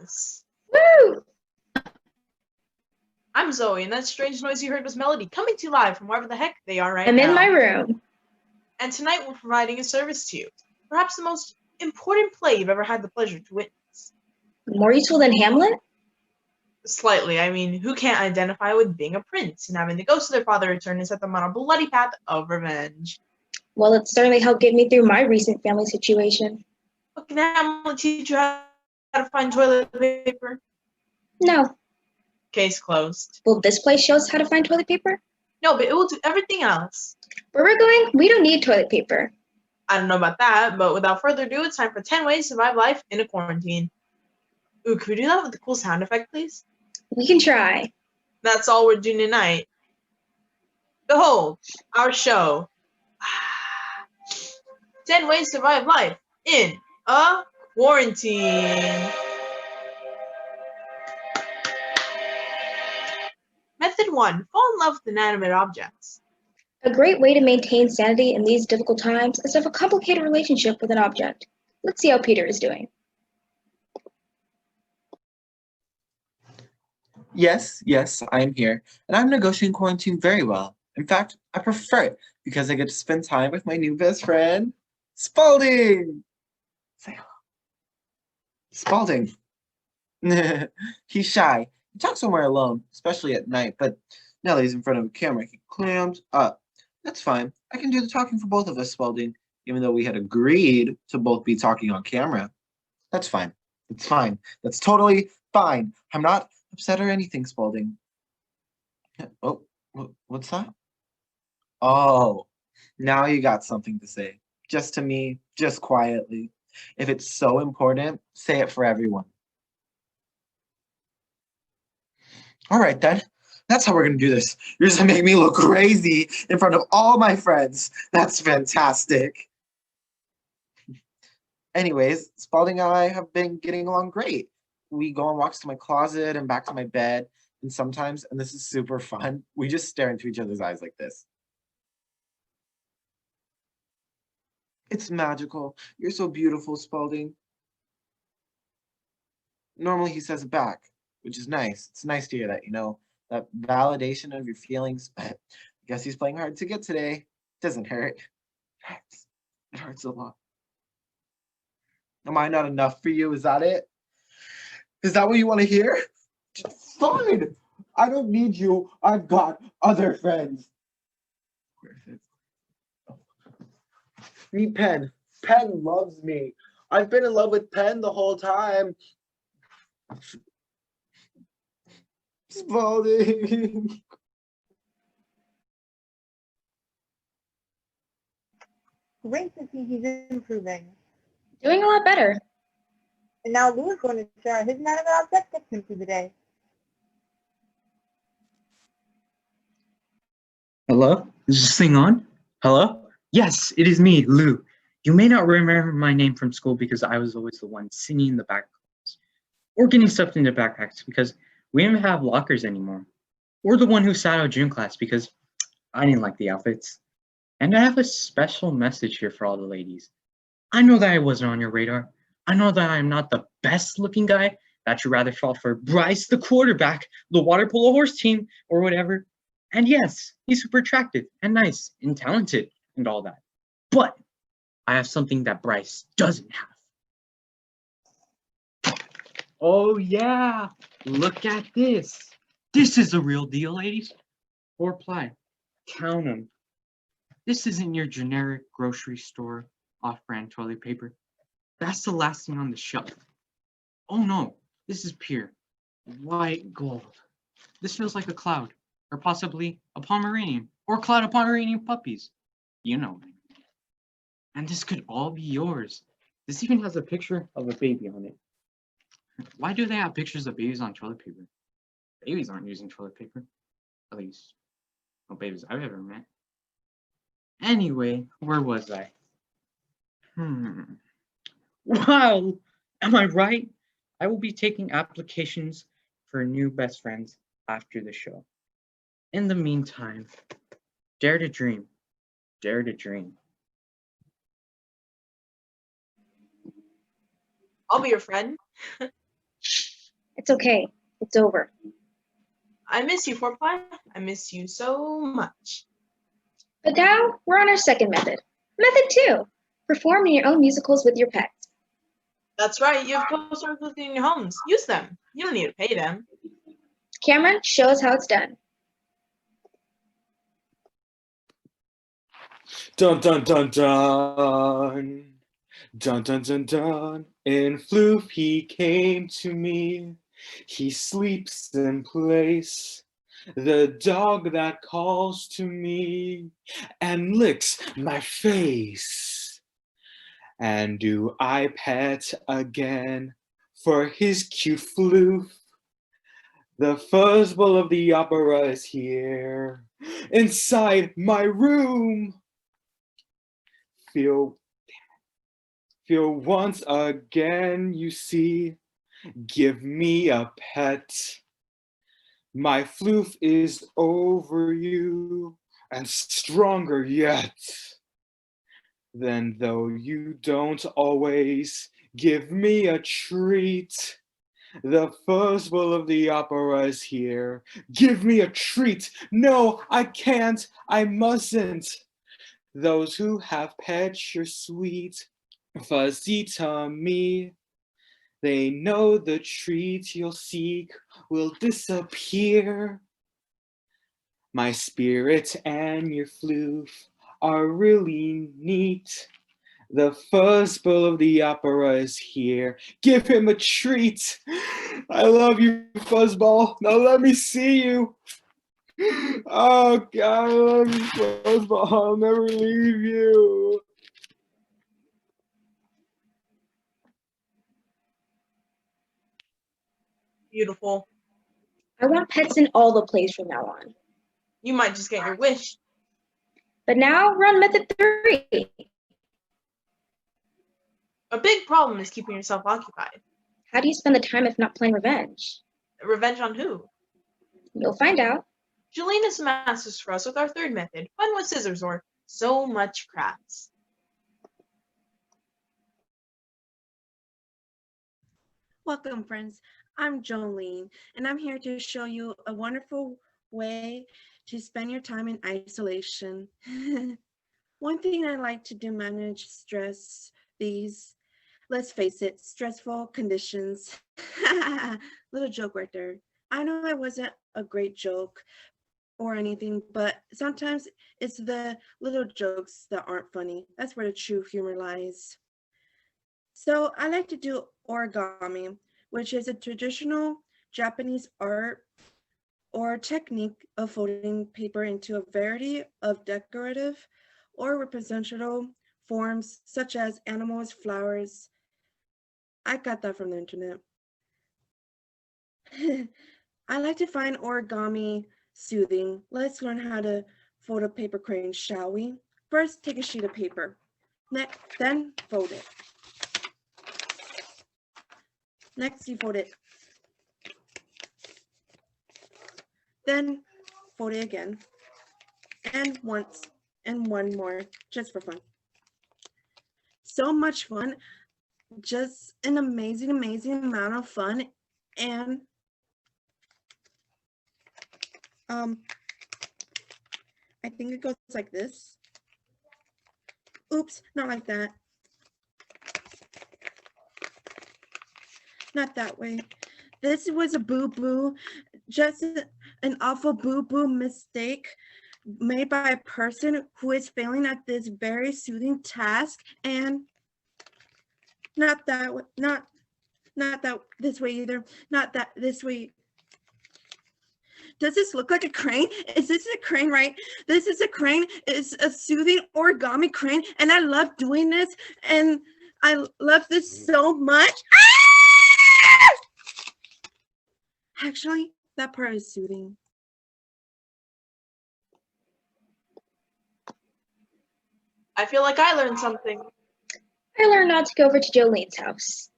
Christmas. Woo! I'm Zoe, and that strange noise you heard was Melody, coming to you live from wherever the heck they are right I'm now. in my room. And tonight we're providing a service to you. Perhaps the most important play you've ever had the pleasure to witness. More useful than Hamlet? Slightly. I mean, who can't identify with being a prince and having the ghost of their father return and set them on a bloody path of revenge? Well, it certainly helped get me through my recent family situation. But can Hamlet teach you how to find toilet paper? No. Case closed. Will this place show us how to find toilet paper? No, but it will do everything else. Where we're going, we don't need toilet paper. I don't know about that, but without further ado, it's time for 10 ways to survive life in a quarantine. Ooh, can we do that with the cool sound effect, please? We can try. That's all we're doing tonight. Behold, our show. 10 ways to survive life in a quarantine. Method 1. Fall in love with inanimate objects. A great way to maintain sanity in these difficult times is to have a complicated relationship with an object. Let's see how Peter is doing. Yes, I am here, and I'm negotiating quarantine very well. In fact, I prefer it because I get to spend time with my new best friend, Spalding! Say hello. Spalding. He's shy. He talks somewhere alone, especially at night, but now that he's in front of a camera, he clams up. That's fine. I can do the talking for both of us, Spalding, even though we had agreed to both be talking on camera. That's fine. It's fine. That's totally fine. I'm not upset or anything, Spalding. Oh, what's that? Oh, now you got something to say. Just to me, just quietly. If it's so important, say it for everyone. All right, then. That's how we're going to do this. You're just going to make me look crazy in front of all my friends. That's fantastic. Anyways, Spalding and I have been getting along great. We go on walks to my closet and back to my bed, and sometimes, and this is super fun, we just stare into each other's eyes like this. It's magical. You're so beautiful, Spalding. Normally he says it back, which is nice. It's nice to hear that, that validation of your feelings. I guess he's playing hard to get today. Doesn't hurt. It hurts a lot. Am I not enough for you? Is that it? Is that what you want to hear? Fine. I don't need you. I've got other friends. Where is it? Oh. Meet Pen. Pen loves me. I've been in love with Pen the whole time. Spalding. Great to see he's improving. Doing a lot better. And now Lou is going to share his inanimate object tips him through the day. Hello? Is this thing on? Hello? Yes, it is me, Lou. You may not remember my name from school because I was always the one sitting in the back class, or getting stuffed into backpacks because we didn't have lockers anymore, or the one who sat out gym class because I didn't like the outfits. And I have a special message here for all the ladies. I know that I wasn't on your radar. I know that I'm not the best looking guy, that you'd rather fall for Bryce the quarterback, the water polo horse team, or whatever. And yes, he's super attractive and nice and talented and all that. But I have something that Bryce doesn't have. Oh yeah, look at this. This is a real deal, ladies. 4-ply. Count them. This isn't your generic grocery store off-brand toilet paper. That's the last thing on the shelf. Oh no, this is pure white gold. This feels like a cloud, or possibly a Pomeranian, or a cloud of Pomeranian puppies. You know what I mean. And this could all be yours. This even has a picture of a baby on it. Why do they have pictures of babies on toilet paper? Babies aren't using toilet paper. At least, no babies I've ever met. Anyway, where was I? Wow, am I right? I will be taking applications for new best friends after the show. In the meantime, dare to dream. Dare to dream. I'll be your friend. It's okay. It's over. I miss you, Fourply. I miss you so much. But now we're on our second method. Method 2. Perform in your own musicals with your pets. That's right, you have co-stars within your homes. Use them. You don't need to pay them. Cameron, show us how it's done. Dun dun dun dun. Dun dun dun dun. In floof he came to me. He sleeps in place. The dog that calls to me and licks my face. And do I pet again for his cute floof? The fuzzball of the opera is here, inside my room. Feel once again, you see, give me a pet. My floof is over you and stronger yet. Then though you don't always give me a treat, the fuzzball of the opera is here. Give me a treat. No, I can't. I mustn't. Those who have pets your sweet, fuzzy tummy, they know the treat you'll seek will disappear. My spirit and your floof are really neat. The fuzzball of the opera is here. Give him a treat. I love you, fuzzball. Now let me see you. Oh God, I love you, fuzzball. I'll never leave you. Beautiful. I want pets in all the plays from now on. You might just get your wish. But now we're on method 3. A big problem is keeping yourself occupied. How do you spend the time if not playing revenge? Revenge on who? You'll find out. Julene is masters for us with our third method, fun with scissors or so much crafts. Welcome, friends. I'm Jolene, and I'm here to show you a wonderful way to spend your time in isolation. One thing I like to do manage stress, these, let's face it, stressful conditions. Little joke right there. I know it wasn't a great joke or anything, but sometimes it's the little jokes that aren't funny. That's where the true humor lies. So I like to do origami, which is a traditional Japanese art or technique of folding paper into a variety of decorative or representational forms such as animals, flowers. I got that from the internet. I like to find origami soothing. Let's learn how to fold a paper crane, shall we? First, take a sheet of paper. Next, then fold it. Next, you fold it. Then fold it again. And once, and one more, just for fun. So much fun. Just an amazing, amazing amount of fun. And I think it goes like this. Oops, not like that. Not that way. This was a boo-boo, just an awful boo-boo mistake made by a person who is failing at this very soothing task, and not that way, not that this way either, not that this way. Does this look like a crane? Is this a crane, right? This is a crane. It's a soothing origami crane, and I love doing this, and I love this so much. Ah! Actually, that part is soothing. I feel like I learned something. I learned not to go over to Jolene's house.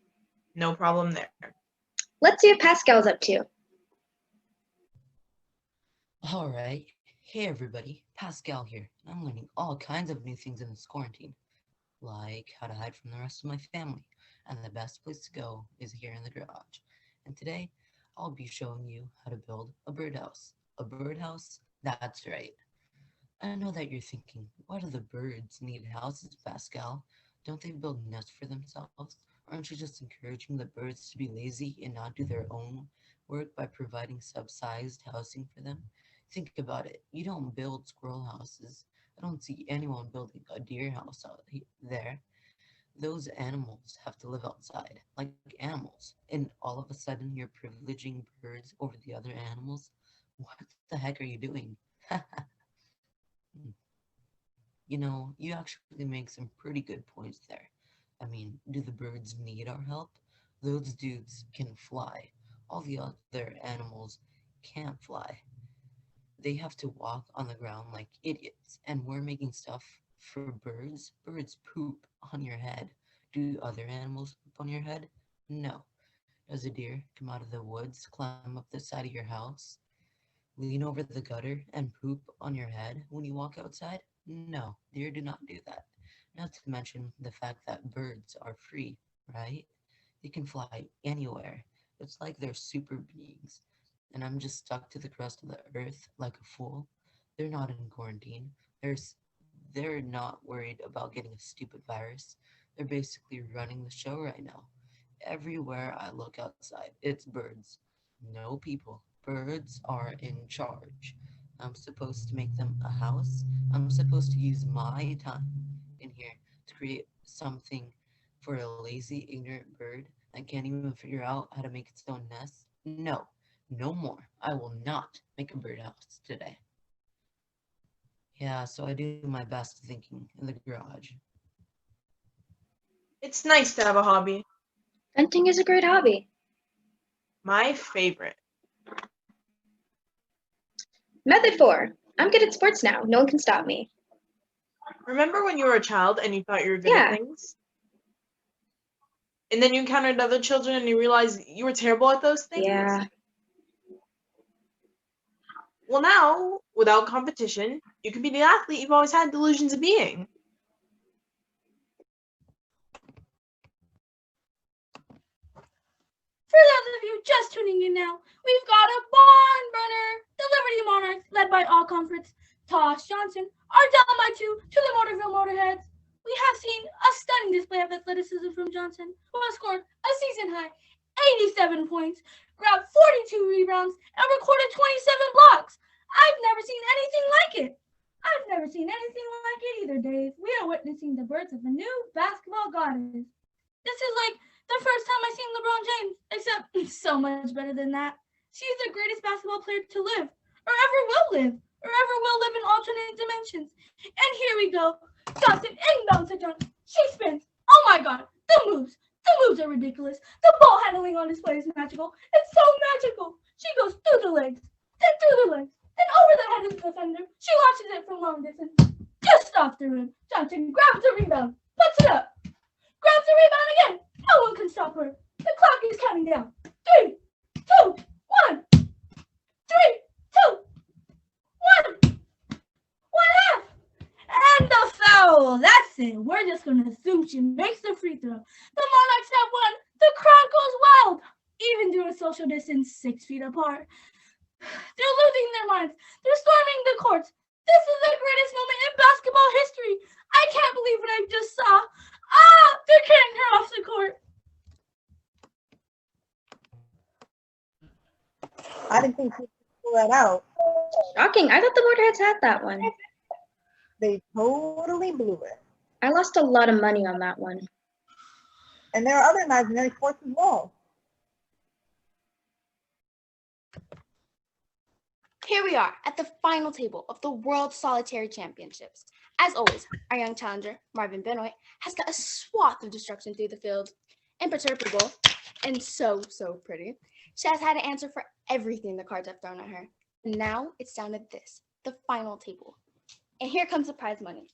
No problem there. Let's see what Pascal's up to. All right. Hey everybody, Pascal here. I'm learning all kinds of new things in this quarantine, like how to hide from the rest of my family, and the best place to go is here in the garage. And today, I'll be showing you how to build a birdhouse. A birdhouse? That's right. I know that you're thinking, why do the birds need houses, Pascal? Don't they build nests for themselves? Aren't you just encouraging the birds to be lazy and not do their own work by providing subsidized housing for them? Think about it. You don't build squirrel houses. I don't see anyone building a deer house out there. Those animals have to live outside, like animals. And all of a sudden, you're privileging birds over the other animals? What the heck are you doing? You know, you actually make some pretty good points there. I mean, do the birds need our help? Those dudes can fly. All the other animals can't fly. They have to walk on the ground like idiots. And we're making stuff for birds. Birds poop on your head. Do other animals poop on your head? No. Does a deer come out of the woods, climb up the side of your house, lean over the gutter, and poop on your head when you walk outside? No, deer do not do that. Not to mention the fact that birds are free, right? They can fly anywhere. It's like they're super beings. And I'm just stuck to the crust of the earth like a fool. They're not in quarantine. They're not worried about getting a stupid virus. They're basically running the show right now. Everywhere I look outside, it's birds. No people. Birds are in charge. I'm supposed to make them a house. I'm supposed to use my time in here to create something for a lazy, ignorant bird that can't even figure out how to make its own nest. No, no more. I will not make a birdhouse today. Yeah, so I do my best thinking in the garage. It's nice to have a hobby. Venting is a great hobby. My favorite. Method 4. I'm good at sports now. No one can stop me. Remember when you were a child and you thought you were good Yeah. at things? And then you encountered other children and you realized you were terrible at those things? Yeah. Well, now, without competition, you can be the athlete you've always had delusions of being. For those of you just tuning in now, we've got a barn burner. The Liberty Monarchs, led by all comforts, Tosh Johnson, are down by 2 to the Motorville Motorheads. We have seen a stunning display of athleticism from Johnson, who has scored a season-high 87 points, grabbed 42 rebounds, and recorded 27 blocks. I've never seen anything like it. I've never seen anything like it either, Dave. We are witnessing the birth of a new basketball goddess. This is like the first time I've seen LeBron James, except so much better than that. She's the greatest basketball player to live, or ever will live, in alternate dimensions. And here we go. Johnson inbounds to Johnson. She spins. Oh my God, the moves are ridiculous. The ball handling on display is magical. It's so magical. She goes through the legs, then through the legs, then over the head of the defender. She launches it from long distance, just off the rim. Johnson grabs the rebound, puts it up, grabs the rebound again. No one can stop her. The clock is counting down. 3, 2, 1. 3, 2, 1. 1/2. And the foul. That's it. We're just going to assume she makes the free throw. The Monarchs have won. The crowd goes wild. Even doing social distance 6 feet apart. They're losing their minds. They're storming the courts. This is the greatest moment in basketball history. I can't believe what I just saw. They're getting her off the court. I didn't think she could pull that out. Shocking. I thought the Motorheads had that one. They totally blew it. I lost a lot of money on that one. And there are other imaginary sports as well. Here we are at the final table of the World Solitaire Championships. As always, our young challenger, Marvin Benoit, has got a swath of destruction through the field. Imperturbable and so pretty. She has had to answer for everything the cards have thrown at her. And now it's down to this, the final table. And here comes the prize money.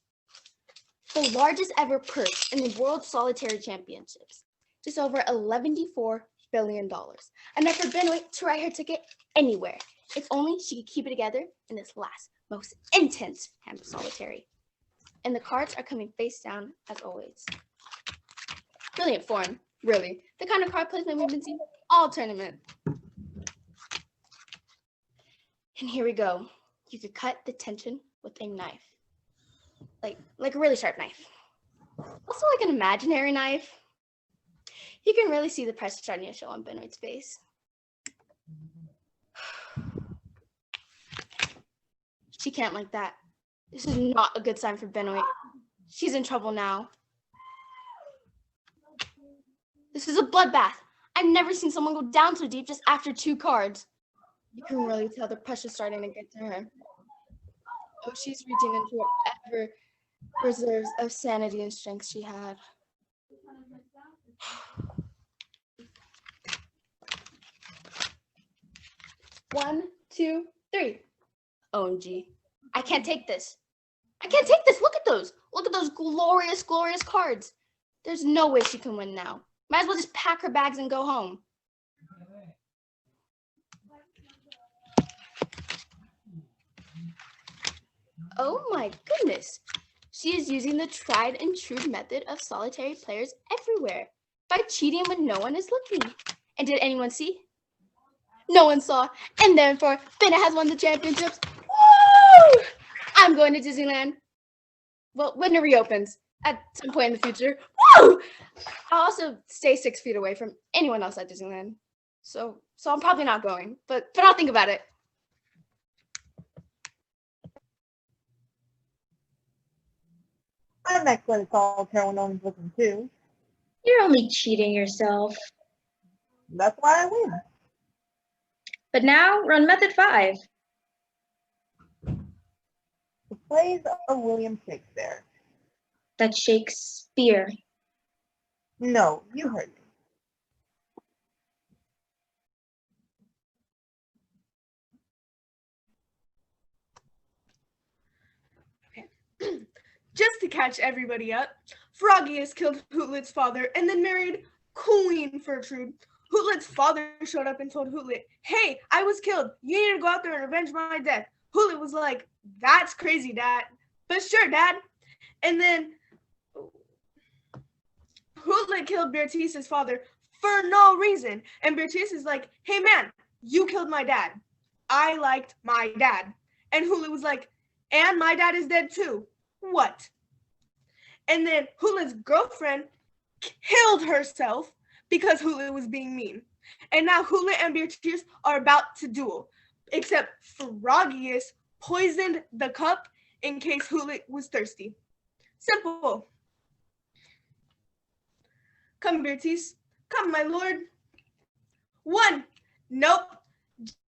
The largest ever purse in the World Solitaire Championships. Just over $11.4 billion. Enough for Benoit to write her ticket anywhere. If only she could keep it together in this last, most intense hand of solitary. And the cards are coming face down as always. Brilliant form, really. The kind of card placement we've been seeing all tournament. And here we go. You could cut the tension with a knife. Like a really sharp knife. Also like an imaginary knife. You can really see the pressure starting to show on Benoit's face. She can't like that. This is not a good sign for Benoit. She's in trouble now. This is a bloodbath. I've never seen someone go down so deep just after 2 cards. You can really tell the pressure's starting to get to her. Oh, she's reaching into whatever reserves of sanity and strength she had. One, 2, 3. OMG. I can't take this. I can't take this. Look at those. Look at those glorious, glorious cards. There's no way she can win now. Might as well just pack her bags and go home. Oh my goodness. She is using the tried and true method of solitary players everywhere by cheating when no one is looking. And did anyone see? No one saw. And therefore, Bennett has won the championships. Woo! I'm going to Disneyland. Well, when it reopens at some point in the future. Woo! I'll also stay 6 feet away from anyone else at Disneyland. So I'm probably not going, but I'll think about it. I'm excellent at solitaire when no one's looking too. You're only cheating yourself. That's why I win. But now, run method 5. The plays of William Shakespeare. That's Shakespeare. No, you heard me. Just to catch everybody up, Froggy has killed Hootlet's father and then married Queen Gertrude. Hootlet's father showed up and told Hootlet, "Hey, I was killed. You need to go out there and avenge my death." Hootlet was like, "That's crazy, Dad." "But sure, Dad." And then Hootlet killed Beatrice's father for no reason. And Beatrice is like, "Hey, man, you killed my dad. I liked my dad." And Hootlet was like, "And my dad is dead too. What?" And then Hootlet's girlfriend killed herself because Hootlet was being mean. And now Hootlet and Beatrice are about to duel. Except Froggius poisoned the cup in case Hootlet was thirsty. Simple. Come, Beatrice. Come, my lord. 1. Nope.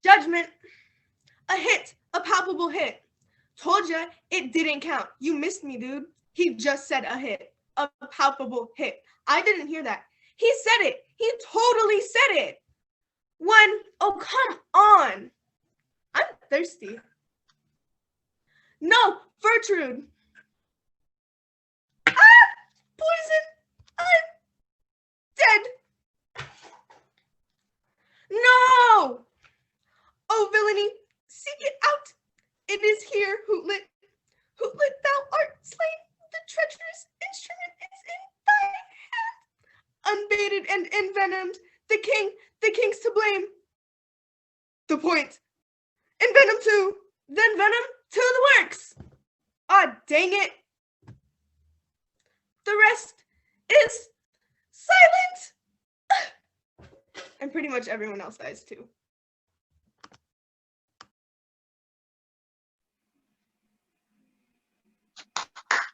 Judgment. A hit. A palpable hit. Told ya it didn't count. You missed me, dude. He just said a hit. A palpable hit. I didn't hear that. He said it. He totally said it. 1. Oh, come on. I'm thirsty. No, Gertrude. Ah! Poison. I'm dead. No. Oh, villainy. Seek it out. It is here, Hootlet. Hootlet, thou art slain. The treacherous instrument is in thy hand. Unbaited and envenomed. The king's to blame. The point. Envenom too. Then venom to the works. Ah, dang it. The rest is silent. And pretty much everyone else dies too.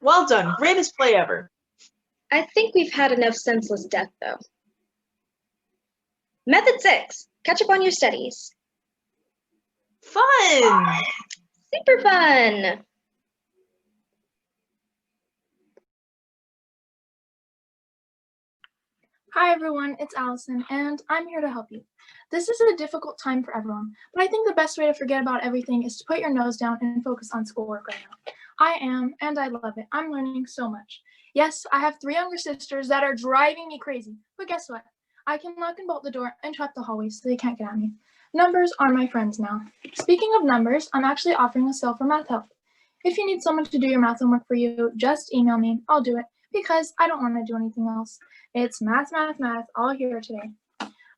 Well done. Greatest play ever. I think we've had enough senseless death, though. Method 6. Catch up on your studies. Fun. Super fun. Hi everyone, it's Allison, and I'm here to help you. This is a difficult time for everyone, but I think the best way to forget about everything is to put your nose down and focus on schoolwork right now. I am, and I love it. I'm learning so much. Yes, I have 3 younger sisters that are driving me crazy, but guess what? I can lock and bolt the door and trap the hallways so they can't get at me. Numbers are my friends now. Speaking of numbers, I'm actually offering a sale for math help. If you need someone to do your math homework for you, just email me. I'll do it because I don't want to do anything else. It's math, all here today.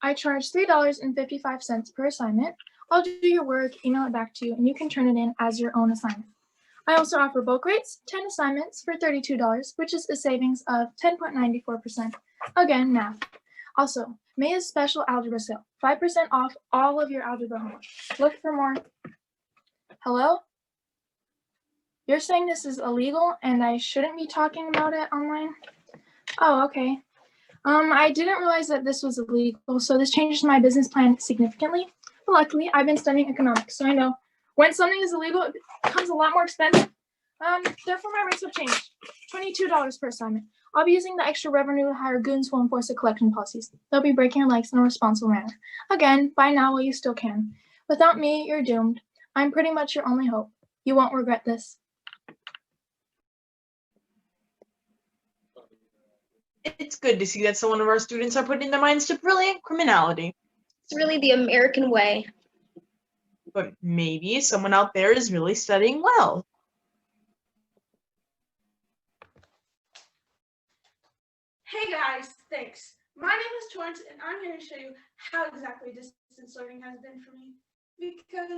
I charge $3.55 per assignment. I'll do your work, email it back to you, and you can turn it in as your own assignment. I also offer bulk rates, 10 assignments for $32, which is a savings of 10.94%. Again, math. Also, May is special algebra sale, 5% off all of your algebra homework. Look for more. Hello? You're saying this is illegal and I shouldn't be talking about it online? Oh, okay. I didn't realize that this was illegal, so this changes my business plan significantly. But luckily, I've been studying economics, so I know when something is illegal, it becomes a lot more expensive. Therefore, my rates have changed. $22 per assignment. I'll be using the extra revenue to hire goons who enforce the collection policies. They'll be breaking your legs in a responsible manner. Again, buy now while you still can. Without me, you're doomed. I'm pretty much your only hope. You won't regret this. It's good to see that some of our students are putting their minds to brilliant criminality. It's really the American way. But maybe someone out there is really studying well. Hey guys, thanks. My name is Torrance and I'm here to show you how exactly distance learning has been for me. Because,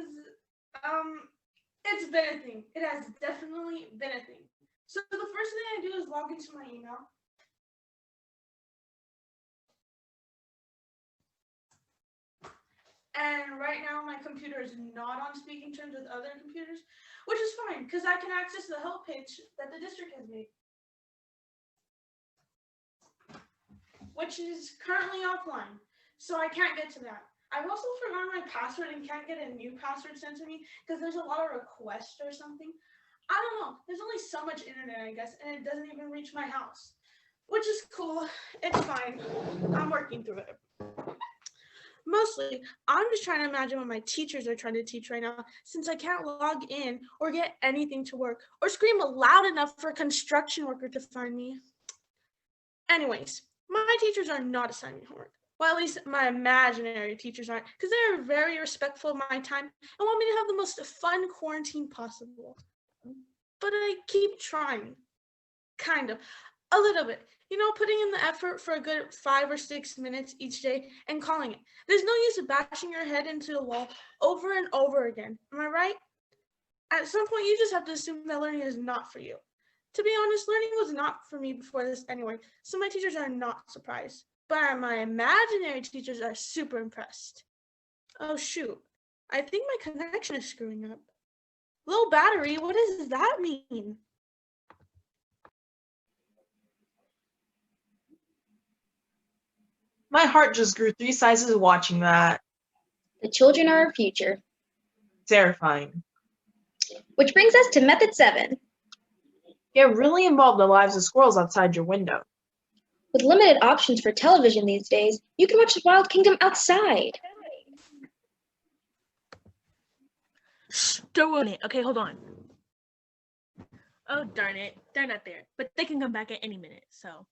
it's been a thing. It has definitely been a thing. So the first thing I do is log into my email. And right now my computer is not on speaking terms with other computers, which is fine because I can access the help page that the district has made, which is currently offline, so I can't get to that. I've also forgotten my password and can't get a new password sent to me because there's a lot of requests or something. I don't know. There's only so much internet, I guess, and it doesn't even reach my house, which is cool. It's fine. I'm working through it. Mostly, I'm just trying to imagine what my teachers are trying to teach right now, since I can't log in or get anything to work or scream loud enough for a construction worker to find me. Anyways, my teachers are not assigning me homework. Well, at least my imaginary teachers aren't, because they are very respectful of my time and want me to have the most fun quarantine possible. But I keep trying. Kind of. A little bit. You know, putting in the effort for a good 5 or 6 minutes each day and calling it. There's no use of bashing your head into a wall over and over again. Am I right? At some point, you just have to assume that learning is not for you. To be honest, learning was not for me before this anyway, so my teachers are not surprised. But my imaginary teachers are super impressed. Oh shoot, I think my connection is screwing up. Low battery, what does that mean? My heart just grew 3 sizes watching that. The children are our future. Terrifying. Which brings us to method 7. Get really involved in the lives of squirrels outside your window. With limited options for television these days, you can watch the Wild Kingdom outside. Shh, don't ruin it. Okay, hold on. Oh, darn it. They're not there, but they can come back at any minute, so.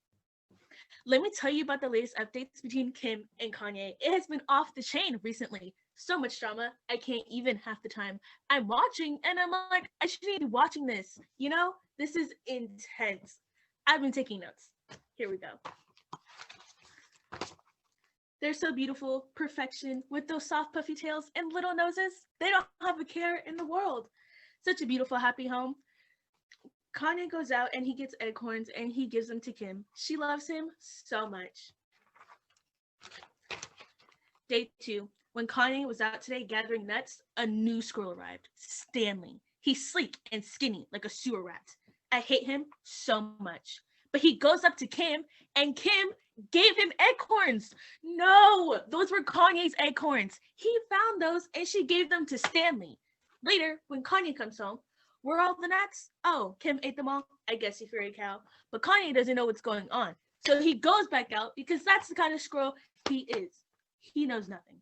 Let me tell you about the latest updates between Kim and Kanye. It has been off the chain recently. So much drama, I can't even half the time. I'm watching and I'm like, I shouldn't be watching this. You know, this is intense. I've been taking notes. Here we go. They're so beautiful, perfection, with those soft puffy tails and little noses. They don't have a care in the world. Such a beautiful, happy home. Kanye goes out and he gets acorns and he gives them to Kim. She loves him so much. Day 2. When Kanye was out today gathering nuts, a new squirrel arrived. Stanley. He's sleek and skinny like a sewer rat. I hate him so much. But he goes up to Kim and Kim gave him acorns. No, those were Kanye's acorns. He found those and she gave them to Stanley. Later, when Kanye comes home, where are all the nuts? Oh, Kim ate them all? I guess you fairy cow. But Kanye doesn't know what's going on. So he goes back out because that's the kind of squirrel he is. He knows nothing.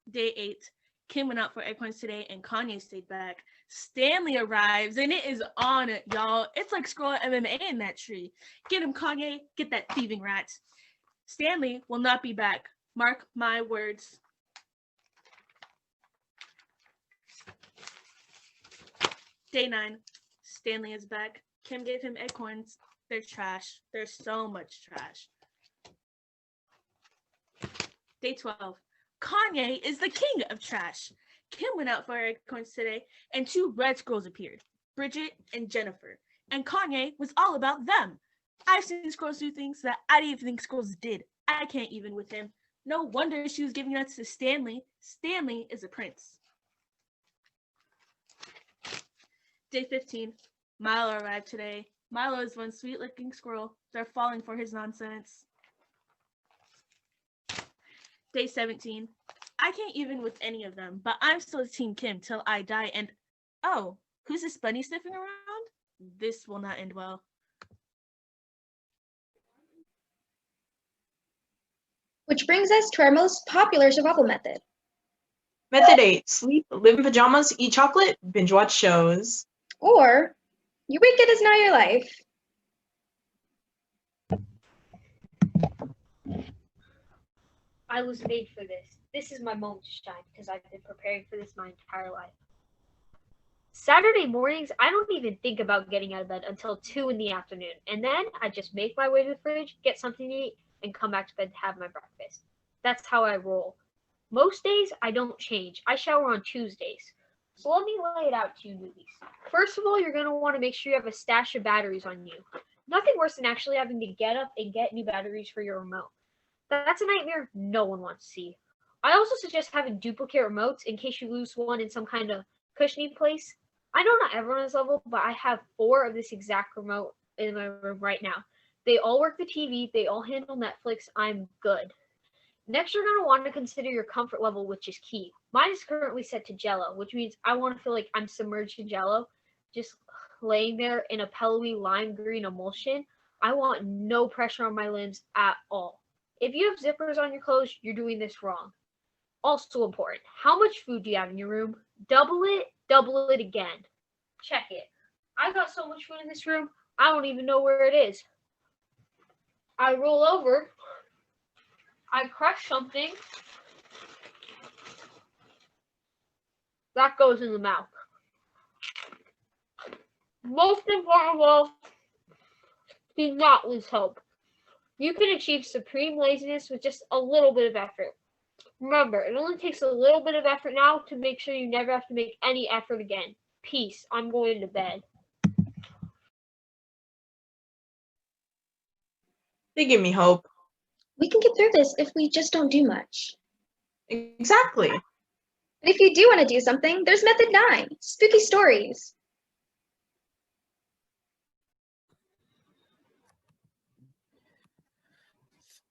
Day 8. Kim went out for acorns today and Kanye stayed back. Stanley arrives and it is on, y'all. It's like squirrel MMA in that tree. Get him, Kanye. Get that thieving rat. Stanley will not be back. Mark my words. Day 9. Stanley is back. Kim gave him acorns. They're trash. There's so much trash. Day 12. Kanye is the king of trash. Kim went out for acorns today, and 2 red squirrels appeared, Bridget and Jennifer. And Kanye was all about them. I've seen squirrels do things that I didn't even think squirrels did. I can't even with him. No wonder she was giving nuts to Stanley. Stanley is a prince. Day 15. Milo arrived today. Milo is one sweet-looking squirrel. They're falling for his nonsense. Day 17. I can't even with any of them, but I'm still Team Kim till I die. And oh, who's this bunny sniffing around? This will not end well. Which brings us to our most popular survival method. Method 8. Sleep, live in pajamas, eat chocolate, binge watch shows. Or, your weekend is now your life. I was made for this. This is my moment to shine because I've been preparing for this my entire life. Saturday mornings, I don't even think about getting out of bed until 2 in the afternoon. And then I just make my way to the fridge, get something to eat, and come back to bed to have my breakfast. That's how I roll. Most days, I don't change. I shower on Tuesdays. So let me lay it out to you newbies. First of all, you're going to want to make sure you have a stash of batteries on you. Nothing worse than actually having to get up and get new batteries for your remote. That's a nightmare no one wants to see. I also suggest having duplicate remotes in case you lose one in some kind of cushiony place. I know not everyone is level, but I have 4 of this exact remote in my room right now. They all work the TV, they all handle Netflix, I'm good. Next, you're going to want to consider your comfort level, which is key. Mine is currently set to Jello, which means I want to feel like I'm submerged in Jello, just laying there in a pillowy lime green emulsion. I want no pressure on my limbs at all. If you have zippers on your clothes, you're doing this wrong. Also important, how much food do you have in your room? Double it again. Check it. I got so much food in this room, I don't even know where it is. I roll over, I crush something, that goes in the mouth. Most important of all, do not lose hope. You can achieve supreme laziness with just a little bit of effort. Remember, it only takes a little bit of effort now to make sure you never have to make any effort again. Peace. I'm going to bed. They give me hope. We can get through this if we just don't do much. Exactly. But if you do want to do something, there's method 9, spooky stories.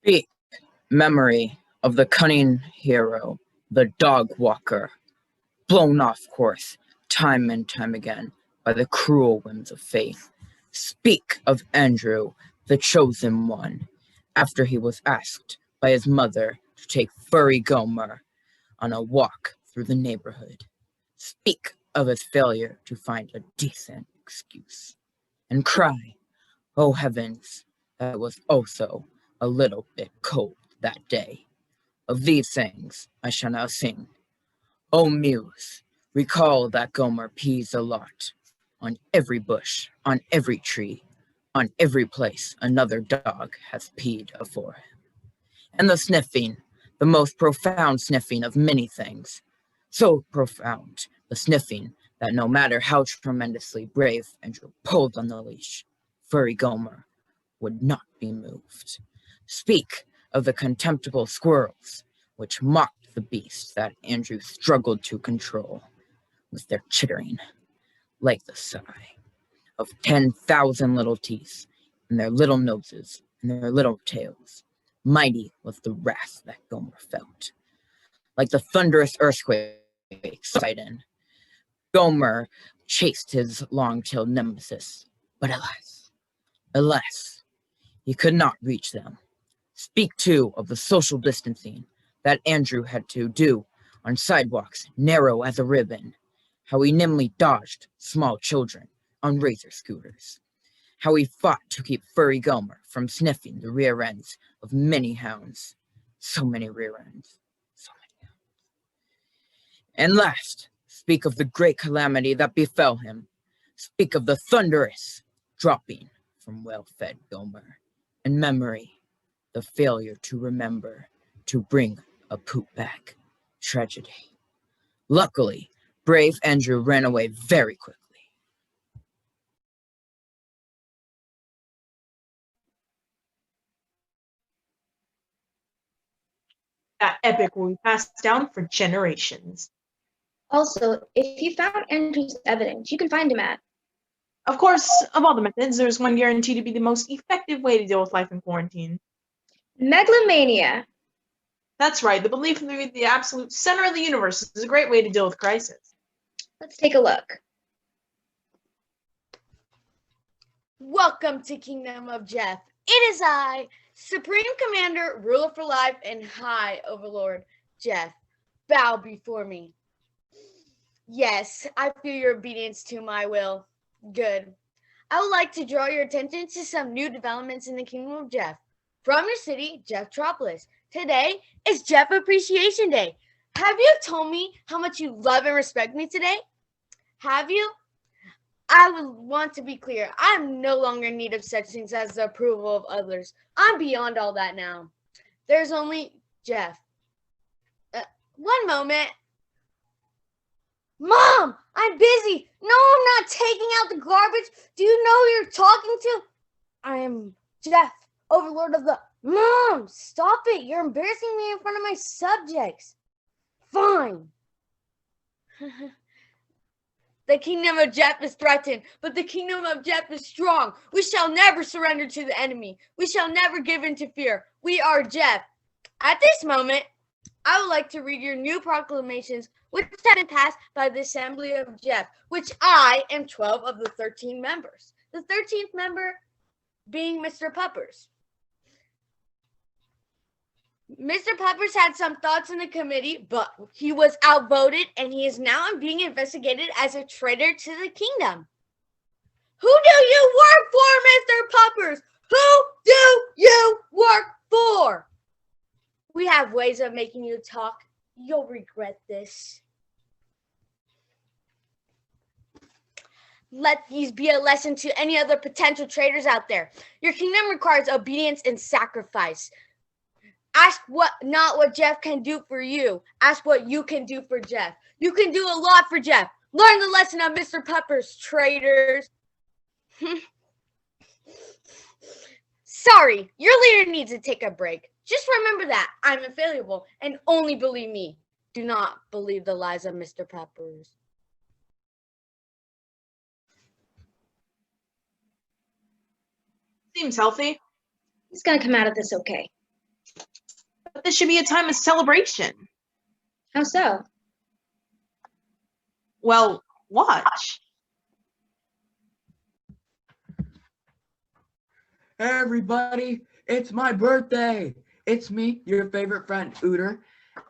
Speak, memory of the cunning hero, the dog walker, blown off course time and time again by the cruel whims of fate. Speak of Andrew, the chosen one, after he was asked by his mother to take furry Gomer on a walk through the neighborhood. Speak of his failure to find a decent excuse. And cry, oh heavens, that it was also a little bit cold that day. Of these things I shall now sing. O muse, recall that Gomer pees a lot. On every bush, on every tree, on every place another dog has peed afore him. And the sniffing, the most profound sniffing of many things. So profound, the sniffing, that no matter how tremendously brave Andrew pulled on the leash, furry Gomer would not be moved. Speak of the contemptible squirrels, which mocked the beast that Andrew struggled to control, with their chittering, like the sigh of 10,000 little teeth, and their little noses, and their little tails. Mighty was the wrath that Gomer felt. Like the thunderous earthquake Sidon, Gomer chased his long-tailed nemesis, but alas, he could not reach them. Speak too of the social distancing that Andrew had to do on sidewalks narrow as a ribbon, how he nimbly dodged small children on razor scooters, how he fought to keep furry Gomer from sniffing the rear ends of many hounds, so many rear ends, so many hounds. And last, speak of the great calamity that befell him, speak of the thunderous dropping from well-fed Gomer, and memory, the failure to remember to bring a poop-back tragedy. Luckily, brave Andrew ran away very quickly. That epic will be passed down for generations. Also, if you found Andrew's evidence, you can find him at. Of course, of all the methods, there's one guaranteed to be the most effective way to deal with life in quarantine. Megalomania. That's right, the belief that we're the absolute center of the universe is a great way to deal with crisis. Let's take a look. Welcome to Kingdom of Jeff. It is I, Supreme Commander, Ruler for Life, and High Overlord Jeff. Bow before me. Yes, I feel your obedience to my will. Good. I would like to draw your attention to some new developments in the Kingdom of Jeff. From your city, Jefftropolis. Today is Jeff Appreciation Day. Have you told me how much you love and respect me today? Have you? I would want to be clear. I am no longer in need of such things as the approval of others. I'm beyond all that now. There's only Jeff. One moment. Mom, I'm busy. No, I'm not taking out the garbage. Do you know who you're talking to? I am Jeff, Overlord of the... Mom, stop it. You're embarrassing me in front of my subjects. Fine. The kingdom of Jeff is threatened, but the kingdom of Jeff is strong. We shall never surrender to the enemy. We shall never give in to fear. We are Jeff. At this moment, I would like to read your new proclamations, which have been passed by the Assembly of Jeff, which I am 12 of the 13 members. The 13th member being Mr. Puppers. Mr. Puppers had some thoughts in the committee, but he was outvoted, and he is now being investigated as a traitor to the kingdom. Who do you work for, Mr. Puppers? Who do you work for? We have ways of making you talk. You'll regret this. Let these be a lesson to any other potential traitors out there. Your kingdom requires obedience and sacrifice. Ask not what Jeff can do for you. Ask what you can do for Jeff. You can do a lot for Jeff. Learn the lesson of Mr. Puppers, traitors. Sorry, your leader needs to take a break. Just remember that I'm infallible and only believe me. Do not believe the lies of Mr. Puppers. Seems healthy. He's gonna come out of this okay. But this should be a time of celebration. How so? Well, watch. Hey everybody, it's my birthday. It's me, your favorite friend, Ooter,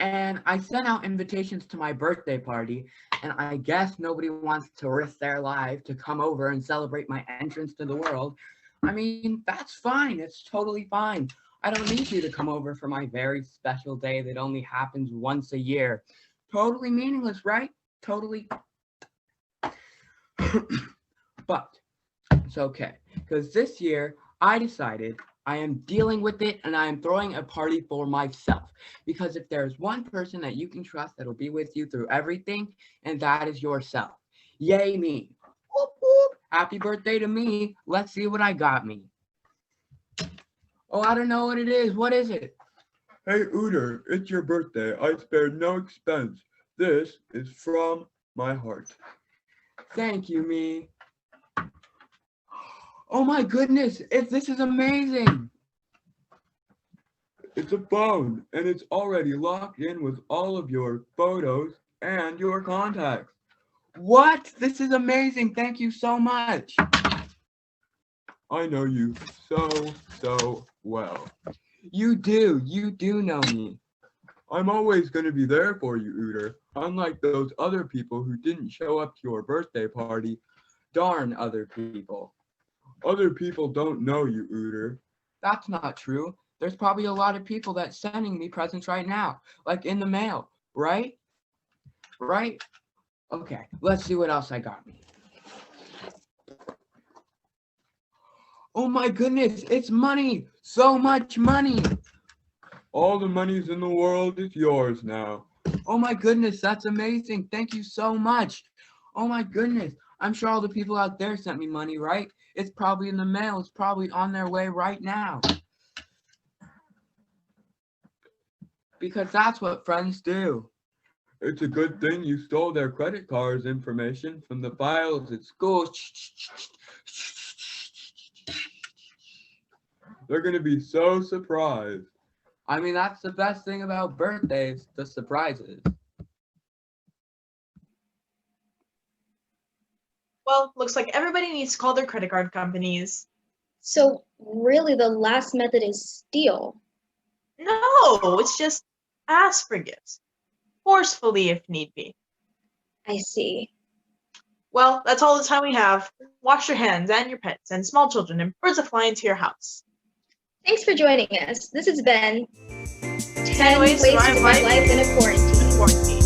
and I sent out invitations to my birthday party, and I guess nobody wants to risk their life to come over and celebrate my entrance to the world. I mean, that's fine. It's totally fine. I don't need you to come over for my very special day that only happens once a year. Totally meaningless, right? Totally. But it's okay, because this year I decided I am dealing with it and I am throwing a party for myself. Because if there's one person that you can trust that'll be with you through everything, and that is yourself. Yay me. Whoop, whoop. Happy birthday to me. Let's see what I got me. Oh, I don't know what it is. What is it? Hey, Ooter, it's your birthday. I spared no expense. This is from my heart. Thank you, me. Oh my goodness, this is amazing. It's a phone, and it's already locked in with all of your photos and your contacts. What? This is amazing. Thank you so much. I know you so well. You do know me. I'm always going to be there for you, Ooter. Unlike those other people who didn't show up to your birthday party. Darn other people. Other people don't know you, Ooter. That's not true. There's probably a lot of people that's sending me presents right now, like in the mail, right? Right? Okay, let's see what else I got me. Oh my goodness, it's money! So much money! All the monies in the world is yours now. Oh my goodness, that's amazing. Thank you so much. Oh my goodness. I'm sure all the people out there sent me money, right? It's probably in the mail. It's probably on their way right now. Because that's what friends do. It's a good thing you stole their credit cards information from the files at school. They're going to be so surprised. I mean, that's the best thing about birthdays, the surprises. Well, looks like everybody needs to call their credit card companies. So really the last method is steal. No, it's just ask for gifts. Forcefully if need be. I see. Well, that's all the time we have. Wash your hands and your pets and small children and birds that fly into your house. Thanks for joining us. This has been 10 ways to Ways to Survive Life in a Quarantine.